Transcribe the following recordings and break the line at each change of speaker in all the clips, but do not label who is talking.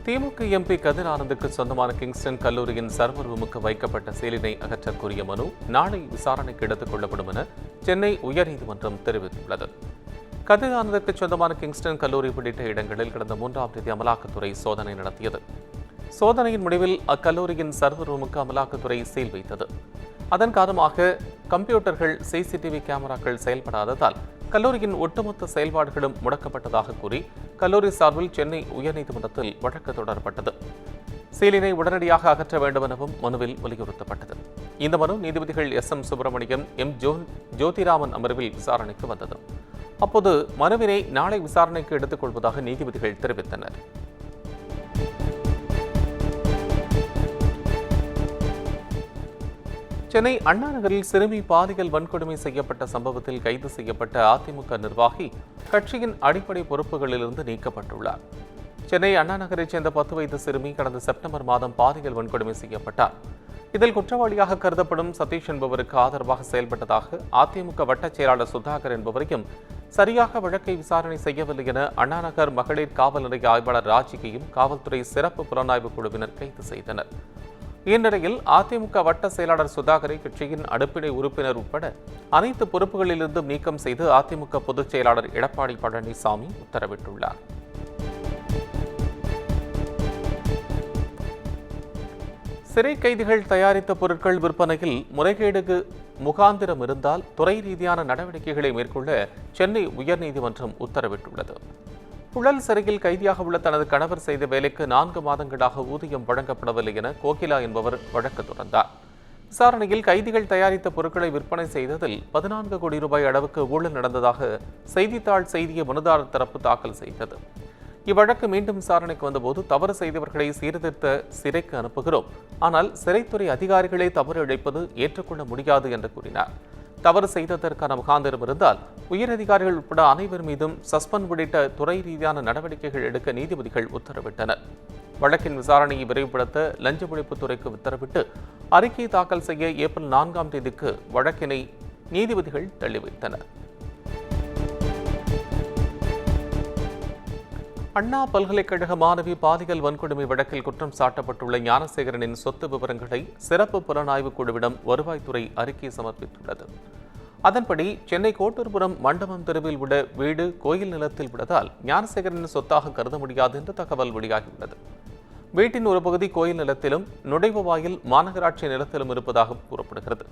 திமுக MP கதிர் ஆனந்துக்கு சொந்தமான Kingston கல்லூரியின் server ரூமுக்கு வைக்கப்பட்ட சீலினை அகற்ற கோரிய மனு நாளை விசாரணைக்கு எடுத்துக் கொள்ளப்படும் என சென்னை உயர்நீதிமன்றம் தெரிவித்துள்ளது. கதிர் ஆனந்துக்கு சொந்தமான கிங்ஸ்டன் கல்லூரி உள்ளிட்ட இடங்களில் கடந்த 3ஆம் தேதி அமலாக்கத்துறை சோதனை நடத்தியது. சோதனையின் முடிவில் அக்கல்லூரியின் சர்வர் ரூமுக்கு அமலாக்கத்துறை சீல் வைத்தது. அதன் காரணமாக கம்ப்யூட்டர்கள், சிசிடிவி கேமராக்கள் செயல்படாததால் கல்லூரியின் ஒட்டுமொத்த செயல்பாடுகளும் முடக்கப்பட்டதாக கூறி கல்லூரி சார்பில் சென்னை உயர்நீதிமன்றத்தில் வழக்கு தொடரப்பட்டது. சீலினை உடனடியாக அகற்ற வேண்டும் எனவும் மனுவில் வலியுறுத்தப்பட்டது. இந்த மனு நீதிபதிகள் SM சுப்பிரமணியம், ஜோதிராமன் அமர்வில் விசாரணைக்கு வந்தது. அப்போது மனுவினை நாளை விசாரணைக்கு எடுத்துக் கொள்வதாக நீதிபதிகள் தெரிவித்தனர். சென்னை அண்ணா நகரில் சிறுமி பாலியல் வன்கொடுமை செய்யப்பட்ட சம்பவத்தில் கைது செய்யப்பட்ட அதிமுக நிர்வாகி கட்சியின் அடிப்படை பொறுப்புகளிலிருந்து நீக்கப்பட்டுள்ளார். சென்னை அண்ணா நகரைச் சேர்ந்த 10 வயது சிறுமி கடந்த செப்டம்பர் மாதம் பாலியல் வன்கொடுமை செய்யப்பட்டார். இதில் குற்றவாளியாக கருதப்படும் சதீஷ் என்பவருக்கு ஆதரவாக செயல்பட்டதாக அதிமுக வட்டச் செயலாளர் சுதாகர் என்பவரையும் சரியாக வழக்கை விசாரணை செய்யவில்லை என அண்ணா நகர் மகளிர் காவல் நிலைய ஆய்வாளர் ராஜிகையும் காவல்துறை சிறப்பு புலனாய்வு குழுவினர் கைது செய்தனர். இந்நிலையில் அதிமுக வட்ட செயலாளர் சுதாகரை கட்சியின் அடுப்பிணை உறுப்பினர் உட்பட அனைத்து பொறுப்புகளிலிருந்தும் நீக்கம் செய்து அதிமுக பொதுச் செயலாளர் எடப்பாடி பழனிசாமி உத்தரவிட்டுள்ளார். சிறை கைதிகள் தயாரித்த பொருட்கள் விற்பனையில் முறைகேடுக்கு முகாந்திரம் இருந்தால் துறை ரீதியான நடவடிக்கைகளை மேற்கொள்ள சென்னை உயர்நீதிமன்றம் உத்தரவிட்டுள்ளது. புழல் சிறையில் கைதியாக உள்ள தனது கணவர் செய்த வேலைக்கு 4 மாதங்களாக ஊதியம் வழங்கப்படவில்லை என கோகிலா என்பவர் வழக்கு தொடர்ந்தார். விசாரணையில் கைதிகள் தயாரித்த பொருட்களை விற்பனை செய்ததில் 14 கோடி ரூபாய் அளவுக்கு ஊழல் நடந்ததாக செய்தித்தாள் செய்திய மனுதாரர் தரப்பு தாக்கல் செய்தது. இவ்வழக்கு மீண்டும் விசாரணைக்கு வந்தபோது தவறு செய்தவர்களை சீர்திருத்த சிறைக்கு அனுப்புகிறோம், ஆனால் சிறைத்துறை அதிகாரிகளே தவறு இழைப்பது ஏற்றுக்கொள்ள முடியாது என்று கூறினார். தவறு செய்ததற்கான முகாந்திரம் இருந்தால் உயரதிகாரிகள் உட்பட அனைவர் மீதும் சஸ்பெண்ட் உள்ளிட்ட துறை ரீதியான நடவடிக்கைகள் எடுக்க நீதிபதிகள் உத்தரவிட்டனர். வழக்கின் விசாரணையை விரைவுபடுத்த லஞ்ச ஒழிப்புத்துறைக்கு உத்தரவிட்டு அறிக்கை தாக்கல் செய்ய ஏப்ரல் 4ஆம் தேதிக்கு வழக்கினை நீதிபதிகள் தள்ளி வைத்தனர். அண்ணா பல்கலைக்கழக மாணவி பாலியல் வன்கொடுமை வழக்கில் குற்றம் சாட்டப்பட்டுள்ள ஞானசேகரனின் சொத்து விவரங்களை சிறப்பு புலனாய்வு குழுவிடம் வருவாய்த்துறை அறிக்கை சமர்ப்பித்துள்ளது. அதன்படி சென்னை கோட்டூர்புரம் மண்டபம் தெருவில் உள்ள வீடு கோயில் நிலத்தில் உள்ளதால் ஞானசேகரனின் சொத்தாக கருத முடியாது என்று தகவல் வெளியாகியுள்ளது. வீட்டின் ஒரு பகுதி கோயில் நிலத்திலும் நுழைவு வாயில் மாநகராட்சி நிலத்திலும் இருப்பதாக கூறப்படுகிறது.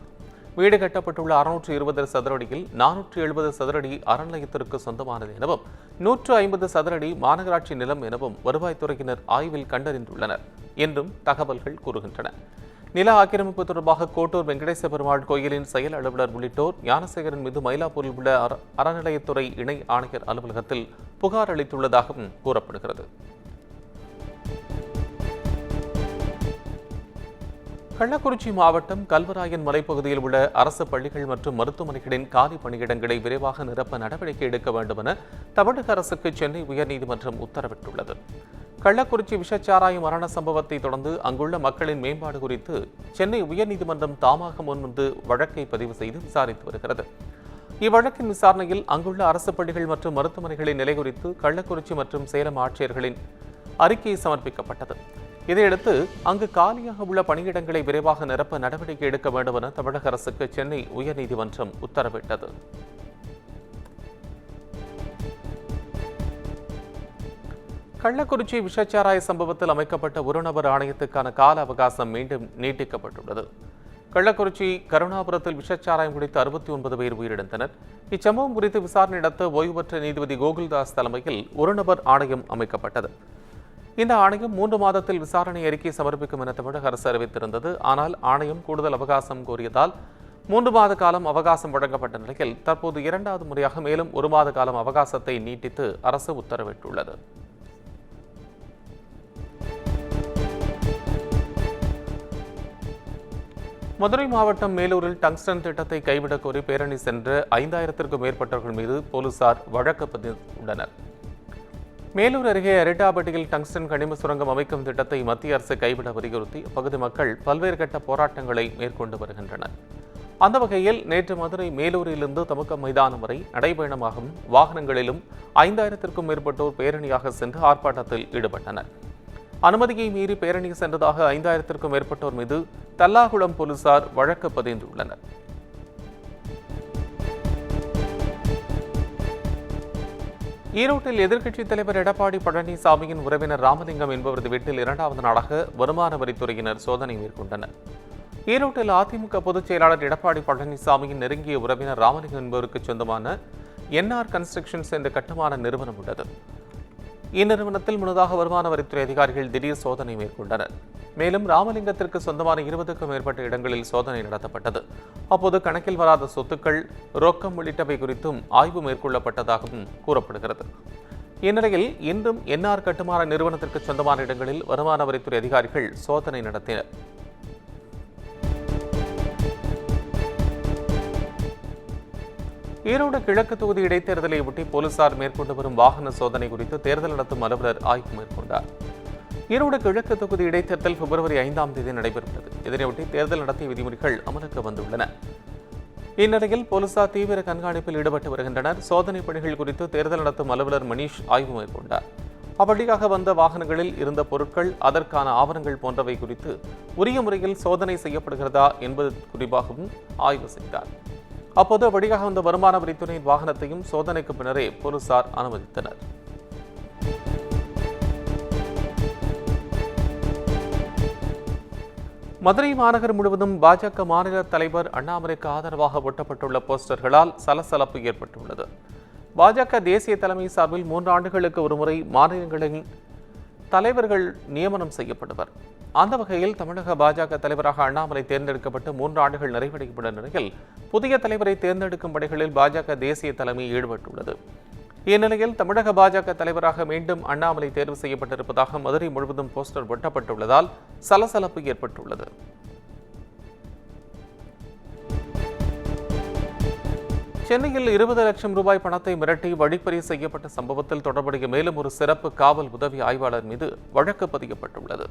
வீடு கட்டப்பட்டுள்ள 620 சதுர அடியில் 470 சதுர அடி அறநிலையத்திற்கு சொந்தமானது எனவும் 150 சதுர அடி மாநகராட்சி நிலம் எனவும் வருவாய்த்துறையினர் ஆய்வில் கண்டறிந்துள்ளனர் என்றும் தகவல்கள் கூறுகின்றன. நில ஆக்கிரமிப்பு தொடர்பாக கோட்டூர் வெங்கடேச பெருமாள் கோயிலின் செயல் அலுவலர் உள்ளிட்டோர் ஞானசேகரன் மீது மயிலாப்பூரில் உள்ள அறநிலையத்துறை இணை ஆணையர் அலுவலகத்தில் புகார் அளித்துள்ளதாகவும் கூறப்படுகிறது. கள்ளக்குறிச்சி மாவட்டம் கல்வராயன் மலைப்பகுதியில் உள்ள அரசு பள்ளிகள் மற்றும் மருத்துவமனைகளின் காலி பணியிடங்களை விரைவாக நிரப்ப நடவடிக்கை எடுக்க வேண்டும் என தமிழக அரசுக்கு சென்னை உயர்நீதிமன்றம் உத்தரவிட்டுள்ளது. கள்ளக்குறிச்சி விஷச்சாராய மரண சம்பவத்தை தொடர்ந்து அங்குள்ள மக்களின் மேம்பாடு குறித்து சென்னை உயர்நீதிமன்றம் தாமாக முன்வந்து வழக்கை பதிவு செய்து விசாரித்து வருகிறது. இவ்வழக்கின் விசாரணையில் அங்குள்ள அரசு பள்ளிகள் மற்றும் மருத்துவமனைகளின் நிலை குறித்து கள்ளக்குறிச்சி மற்றும் சேலம் ஆட்சியர்களின் அறிக்கை சமர்ப்பிக்கப்பட்டது. இதையடுத்து அங்கு காலியாக உள்ள பணியிடங்களை விரைவாக நிரப்ப நடவடிக்கை எடுக்க வேண்டும் என தமிழக அரசுக்கு சென்னை உயர்நீதிமன்றம் உத்தரவிட்டது. கள்ளக்குறிச்சி விஷச்சாராய சம்பவத்தில் அமைக்கப்பட்ட ஒரு நபர் ஆணையத்துக்கான கால அவகாசம் மீண்டும் நீட்டிக்கப்பட்டுள்ளது. கள்ளக்குறிச்சி கருணாபுரத்தில் விஷச்சாராயம் குடித்து 69 பேர் உயிரிழந்தனர். இச்சம்பவம் குறித்து விசாரணை நடத்த ஓய்வு பெற்ற நீதிபதி கோகுல்தாஸ் தலைமையில் ஒரு நபர் ஆணையம் அமைக்கப்பட்டது. இந்த ஆணையம் 3 மாதத்தில் விசாரணை அறிக்கை சமர்ப்பிக்கும் என தமிழக அரசு அறிவித்திருந்தது. ஆனால் ஆணையம் கூடுதல் அவகாசம் கோரியதால் 3 மாத காலம் அவகாசம் வழங்கப்பட்ட நிலையில் தற்போது 2வது முறையாக மேலும் 1 மாத காலம் அவகாசத்தை நீட்டித்து அரசு உத்தரவிட்டுள்ளது. மதுரை மாவட்டம் மேலூரில் டங்ஸ்டன் திட்டத்தை கைவிடக் கோரி பேரணி சென்ற 5000க்கும் மேற்பட்டவர்கள் மீது போலீசார் வழக்கு பதிந்துள்ளனர். மேலூர் அருகே அரிட்டாபட்டியில் டங்ஸ்டன் கனிம சுரங்கம் அமைக்கும் திட்டத்தை மத்திய அரசு கைவிட வலியுறுத்தி அப்பகுதி மக்கள் பல்வேறு கட்ட போராட்டங்களை மேற்கொண்டு வருகின்றனர். அந்த வகையில் நேற்று மதுரை மேலூரிலிருந்து தமுக மைதானம் வரை நடைபயணமாகவும் வாகனங்களிலும் 5000க்கும் மேற்பட்டோர் பேரணியாக சென்று ஆர்ப்பாட்டத்தில் ஈடுபட்டனர். அனுமதியை மீறி பேரணி சென்றதாக 5000த்திற்கும் மேற்பட்டோர் மீது தல்லாகுளம் போலீசார் வழக்கு பதிந்துள்ளனர். ஈரோட்டில் எதிர்க்கட்சித் தலைவர் எடப்பாடி பழனிசாமியின் உறவினர் ராமலிங்கம் என்பவரது வீட்டில் 2வது நாளாக வருமான வரித்துறையினர் சோதனை மேற்கொண்டனர். ஈரோட்டில் அதிமுக பொதுச் செயலாளர் எடப்பாடி பழனிசாமியின் நெருங்கிய உறவினர் ராமலிங்கம் என்பவருக்கு சொந்தமான என்ஆர் கன்ஸ்ட்ரக்ஷன்ஸ் என்ற கட்டுமான நிறுவனம் உள்ளது. இந்நிறுவனத்தில் முன்னதாக வருமான வரித்துறை அதிகாரிகள் திடீர் சோதனை மேற்கொண்டனர். மேலும் ராமலிங்கத்திற்கு சொந்தமான 20க்கும் மேற்பட்ட இடங்களில் சோதனை நடத்தப்பட்டது. அப்போது கணக்கில் வராத சொத்துக்கள், ரொக்கம் உள்ளிட்டவை குறித்தும் ஆய்வு மேற்கொள்ளப்பட்டதாகவும் கூறப்படுகிறது. இந்நிலையில் இன்றும் என்ஆர் கட்டுமான நிறுவனத்திற்கு சொந்தமான இடங்களில் வருமான வரித்துறை அதிகாரிகள் சோதனை நடத்தினர். ஈரோடு கிழக்கு தொகுதி இடைத்தேர்தலை ஒட்டி போலீசார் மேற்கொண்டு வரும் வாகன சோதனை குறித்து தேர்தல் நடத்தும் அலுவலர் ஆய்வு மேற்கொண்டார். ஈரோடு கிழக்கு தொகுதி இடைத்தேர்தல் பிப்ரவரி 5ஆம் தேதி நடைபெறுகிறது. இதனையொட்டி தேர்தல் நடத்தை விதிமுறைகள் அமலுக்கு வந்துள்ளன. இந்நிலையில் போலீசார் தீவிர கண்காணிப்பில் ஈடுபட்டு வருகின்றனர். சோதனை பணிகள் குறித்து தேர்தல் நடத்தும் அலுவலர் மணீஷ் ஆய்வு மேற்கொண்டார். அப்படியாக வந்த வாகனங்களில் இருந்த பொருட்கள், அதற்கான ஆவணங்கள் போன்றவை குறித்து உரிய முறையில் சோதனை செய்யப்படுகிறதா என்பது குறிப்பாகவும் ஆய்வு செய்தார். அப்போது வழியாக வந்த வருமான வரித்துறையின் வாகனத்தையும் சோதனைக்கு பின்னரே போலீசார் அனுமதித்தனர். மதுரை மாநகர் முழுவதும் பாஜக மாநில தலைவர் அண்ணாமலைக்கு ஆதரவாக ஒட்டப்பட்டுள்ள போஸ்டர்களால் சலசலப்பு ஏற்பட்டுள்ளது. பாஜக தேசிய தலைமை சார்பில் 3 ஆண்டுகளுக்கு ஒருமுறை மாநிலங்களின் தலைவர்கள் நியமனம் செய்யப்படுவர். அந்த வகையில் தமிழக பாஜக தலைவராக அண்ணாமலை தேர்ந்தெடுக்கப்பட்டு 3 ஆண்டுகள் நிறைவடையப்பட்ட நிலையில் புதிய தலைவரை தேர்ந்தெடுக்கும் பணிகளில் பாஜக தேசிய தலைமை ஈடுபட்டுள்ளது. இந்நிலையில் தமிழக பாஜக தலைவராக மீண்டும் அண்ணாமலை தேர்வு செய்யப்பட்டிருப்பதாக மதுரை முழுவதும் போஸ்டர் ஒட்டப்பட்டுள்ளதால் சலசலப்பு ஏற்பட்டுள்ளது. சென்னையில் 20 லட்சம் ரூபாய் பணத்தை மிரட்டி வழிப்பறி செய்யப்பட்ட சம்பவத்தில் தொடர்புடைய மேலும் ஒரு சிறப்பு காவல் உதவி ஆய்வாளர் மீது வழக்கு பதியப்பட்டுள்ளது.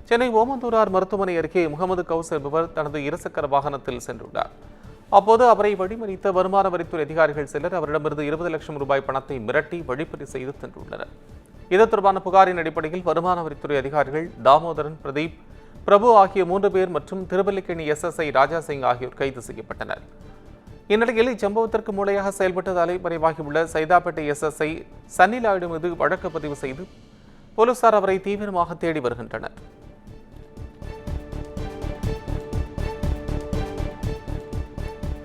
சென்னை ஓமந்தூரார் மருத்துவமனை அருகே முகமது கவுஸ் என்பவர் தனது இருசக்கர வாகனத்தில் சென்றுள்ளார். அப்போது அவரை வழிமறித்த வருமான வரித்துறை அதிகாரிகள் சிலர் அவரிடமிருந்து 20 லட்சம் ரூபாய் பணத்தை மிரட்டி வழிப்பறி செய்து சென்றுள்ளனர். இது தொடர்பான புகாரின் அடிப்படையில் வருமான வரித்துறை அதிகாரிகள் தாமோதரன், பிரதீப், பிரபு ஆகிய 3 பேர் மற்றும் திருவல்லிக்கேணி SSI ராஜா சிங் ஆகியோர் கைது செய்யப்பட்டனர். இந்நிலையில் இச்சம்பவத்திற்கு மூளையாக செயல்பட்டு தலைமறைவாகியுள்ள சைதாப்பேட்டை SSI சன்னிலாயிடு மீது வழக்கு பதிவு செய்து போலீசார் அவரை தீவிரமாக தேடி வருகின்றனர்.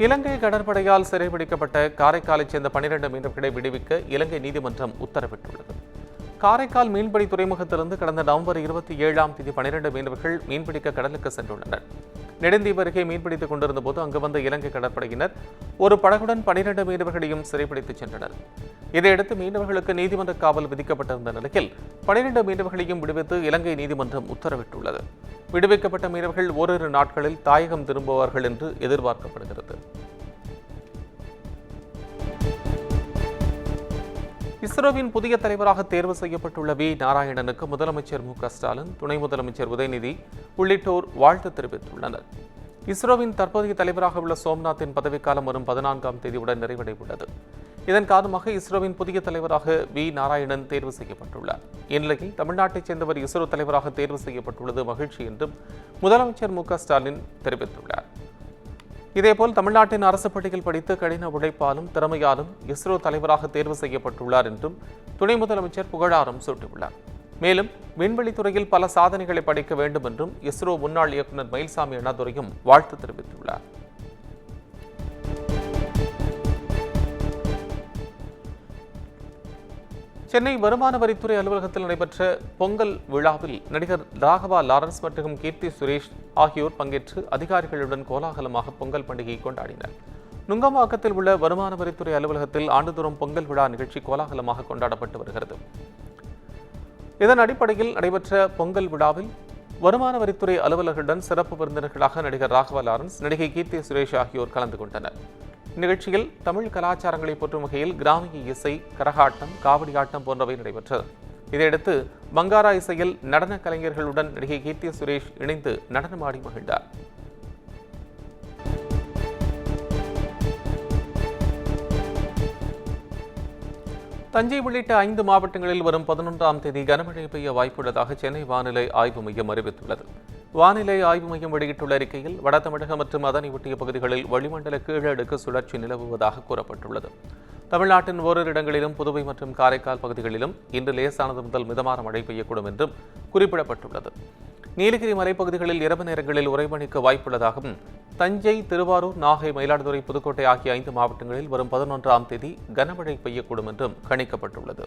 இலங்கை கடற்படையால் சிறைபிடிக்கப்பட்ட காரைக்காலைச் சேர்ந்த 12 மீனவர்களை விடுவிக்க இலங்கை நீதிமன்றம் உத்தரவிட்டுள்ளது. காரைக்கால் மீன்பிடி துறைமுகத்திலிருந்து கடந்த நவம்பர் 27ஆம் தேதி 12 மீனவர்கள் மீன்பிடிக்க கடலுக்கு சென்றுள்ளனர். நெடுந்தீவு அருகே மீன்பிடித்துக் கொண்டிருந்த போது அங்கு வந்த இலங்கை கடற்படையினர் ஒரு படகுடன் 12 மீனவர்களையும் சிறைப்பிடித்துச் சென்றனர். இதையடுத்து மீனவர்களுக்கு நீதிமன்ற காவல் விதிக்கப்பட்டிருந்த நிலையில் 12 மீனவர்களையும் விடுவித்து இலங்கை நீதிமன்றம் உத்தரவிட்டுள்ளது. விடுவிக்கப்பட்ட மீனவர்கள் ஓரிரு நாட்களில் தாயகம் திரும்புவார்கள் என்று எதிர்பார்க்கப்படுகிறது. இஸ்ரோவின் புதிய தலைவராக தேர்வு செய்யப்பட்டுள்ள வி நாராயணனுக்கு முதலமைச்சர் மு க ஸ்டாலின், துணை முதலமைச்சர் உதயநிதி உள்ளிட்டோர் வாழ்த்து தெரிவித்துள்ளனர். இஸ்ரோவின் தற்போதைய தலைவராக உள்ள சோம்நாத்தின் பதவிக்காலம் வரும் 14ஆம் தேதியுடன் நிறைவடைந்துள்ளது. இதன் காரணமாக இஸ்ரோவின் புதிய தலைவராக வி நாராயணன் தேர்வு செய்யப்பட்டுள்ளார். இந்நிலையில் தமிழ்நாட்டைச் சேர்ந்தவர் இஸ்ரோ தலைவராக தேர்வு செய்யப்பட்டுள்ளது மகிழ்ச்சி என்றும் முதலமைச்சர் மு க ஸ்டாலின் தெரிவித்துள்ளார். இதேபோல் தமிழ்நாட்டின் அரசு பள்ளியில் படித்து கடின உழைப்பாலும் திறமையாலும் இஸ்ரோ தலைவராக தேர்வு செய்யப்பட்டுள்ளார் என்றும் துணை முதலமைச்சர் புகழாரம் சூட்டியுள்ளார். மேலும் விண்வெளித்துறையில் பல சாதனைகளை படைக்க வேண்டும் என்றும் இஸ்ரோ முன்னாள் இயக்குநர் மயில்சாமி அண்ணாதுரையும் வாழ்த்து தெரிவித்துள்ளார். சென்னை வருமான வரித்துறை அலுவலகத்தில் நடைபெற்ற பொங்கல் விழாவில் நடிகர் ராகவா லாரன்ஸ் மற்றும் கீர்த்தி சுரேஷ் ஆகியோர் பங்கேற்று அதிகாரிகளுடன் கோலாகலமாக பொங்கல் பண்டிகையை கொண்டாடினர். நுங்கம்பாக்கத்தில் உள்ள வருமான வரித்துறை அலுவலகத்தில் ஆண்டுதோறும் பொங்கல் விழா நிகழ்ச்சி கோலாகலமாக கொண்டாடப்பட்டு வருகிறது. இதன் அடிப்படையில் நடைபெற்ற பொங்கல் விழாவில் வருமான வரித்துறை அலுவலர்களுடன் சிறப்பு விருந்தினர்களாக நடிகர் ராகவா லாரன்ஸ், நடிகை கீர்த்தி சுரேஷ் ஆகியோர் கலந்து கொண்டனர். இந்நிகழ்ச்சியில் தமிழ் கலாச்சாரங்களை போற்றும் வகையில் கிராமிய இசை, கரகாட்டம், காவடியாட்டம் போன்றவை நடைபெற்றது. இதையடுத்து பங்காரா இசையில் நடன கலைஞர்களுடன் நடிகை கீர்த்தி சுரேஷ் இணைந்து நடனமாடி மகிழ்ந்தார். தஞ்சை உள்ளிட்ட 5 மாவட்டங்களில் வரும் 11ஆம் தேதி கனமழை பெய்ய வாய்ப்புள்ளதாக சென்னை வானிலை ஆய்வு மையம் அறிவித்துள்ளது. வானிலை ஆய்வு மையம் வெளியிட்டுள்ள அறிக்கையில் வட தமிழகம் மற்றும் அதனை ஒட்டிய பகுதிகளில் வளிமண்டல கீழடுக்கு சுழற்சி நிலவுவதாக கூறப்பட்டுள்ளது. தமிழ்நாட்டின் ஓரிரு இடங்களிலும் புதுவை மற்றும் காரைக்கால் பகுதிகளிலும் இன்று லேசானது முதல் மிதமான மழை பெய்யக்கூடும் என்றும் குறிப்பிடப்பட்டுள்ளது. நீலகிரி மலைப்பகுதிகளில் இரவு நேரங்களில் உறைபனிக்கு வாய்ப்புள்ளதாகவும் தஞ்சை, திருவாரூர், நாகை, மயிலாடுதுறை, புதுக்கோட்டை ஆகிய 5 மாவட்டங்களில் வரும் 11ஆம் தேதி கனமழை பெய்யக்கூடும் என்றும் கணிக்கப்பட்டுள்ளது.